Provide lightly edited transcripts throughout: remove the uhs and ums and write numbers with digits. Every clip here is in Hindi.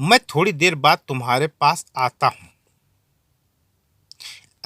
मैं थोड़ी देर बाद तुम्हारे पास आता हूँ।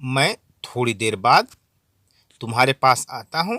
मैं थोड़ी देर बाद तुम्हारे पास आता हूँ.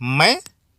मैं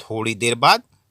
थोड़ी देर बाद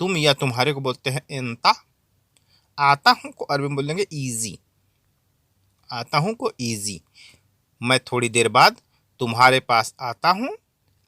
तुम या तुम्हारे को बोलते हैं इंता. आता हूँ को अरबी में बोलेंगे ईजी. आता हूँ को ईजी. मैं थोड़ी देर बाद तुम्हारे पास आता हूँ.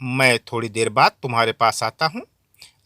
मैं थोड़ी देर बाद तुम्हारे पास आता हूँ.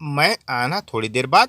मैं आना थोड़ी देर बाद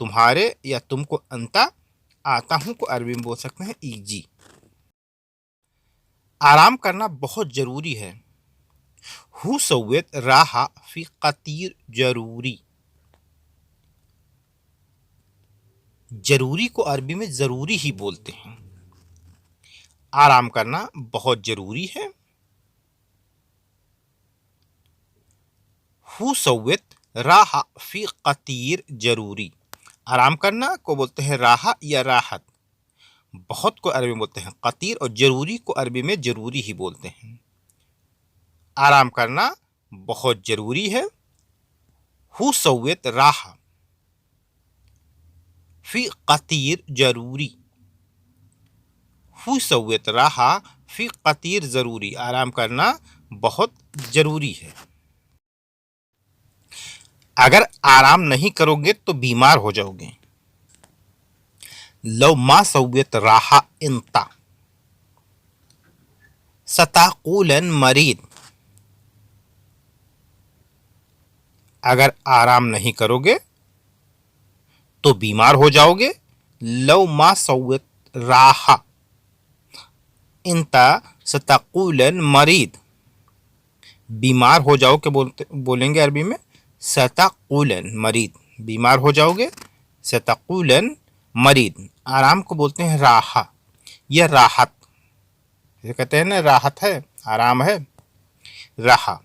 तुम्हारे या तुमको अंता. आता हूँ को अरबी में बोल सकते हैं ईजी. आराम करना बहुत ज़रूरी है. हु सव्यत राहा फी कतीर जरूरी. जरूरी को अरबी में ज़रूरी ही बोलते हैं. आराम करना बहुत ज़रूरी है. हु सव्यत राहा फी कतीर जरूरी. आराम करना को बोलते हैं राहा या राहत. बहुत को अरबी में बोलते हैं कतीर और ज़रूरी को अरबी में ज़रूरी ही बोलते हैं. आराम करना बहुत ज़रूरी है. हु सव्यत राहा फी कतीर जरूरी. हु सव्यत राहा फी कतीर ज़रूरी. आराम करना बहुत ज़रूरी है. अगर आराम नहीं करोगे तो बीमार हो जाओगे. लो मा सव्यत राहा इंता सताकुलन मरीद. अगर आराम नहीं करोगे तो बीमार हो जाओगे. लो मा सव्यत राहा इंता सताकुलन मरीद. बीमार हो जाओ के बोलेंगे अरबी में सताकुलन मरीद. बीमार हो जाओगे सताकुलन मरीद. आराम को बोलते हैं राहा या राहत. ये कहते हैं ना राहत है आराम है राहा.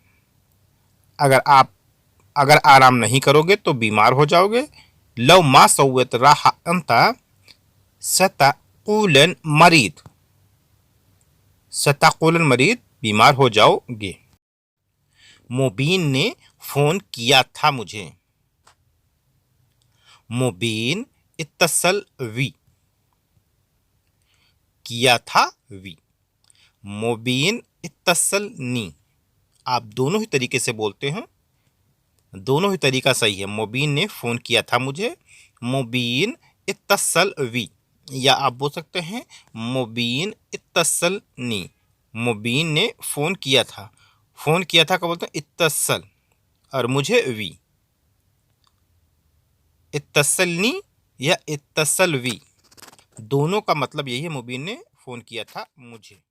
अगर आराम नहीं करोगे तो बीमार हो जाओगे. लो मा सव्यत राहा अंता सताकुलन मरीद. सताकुलन मरीद बीमार हो जाओगे. मुबीन ने फ़ोन किया था मुझे. मुबीन इत्तसल वी. किया था वी. मुबीन इत्तसल नी. आप दोनों ही तरीके से बोलते हैं. दोनों ही तरीका सही है. मुबीन ने फ़ोन किया था मुझे. मुबीन इत्तसल वी. या आप बोल सकते हैं मुबीन इत्तसल नी. मुबीन ने फ़ोन किया था. फ़ोन किया था क्या बोलते हैं इत्तसल और मुझे वी. इत्तसलनी या इत्तसल वी दोनों का मतलब यही है. मुबीन ने फ़ोन किया था मुझे.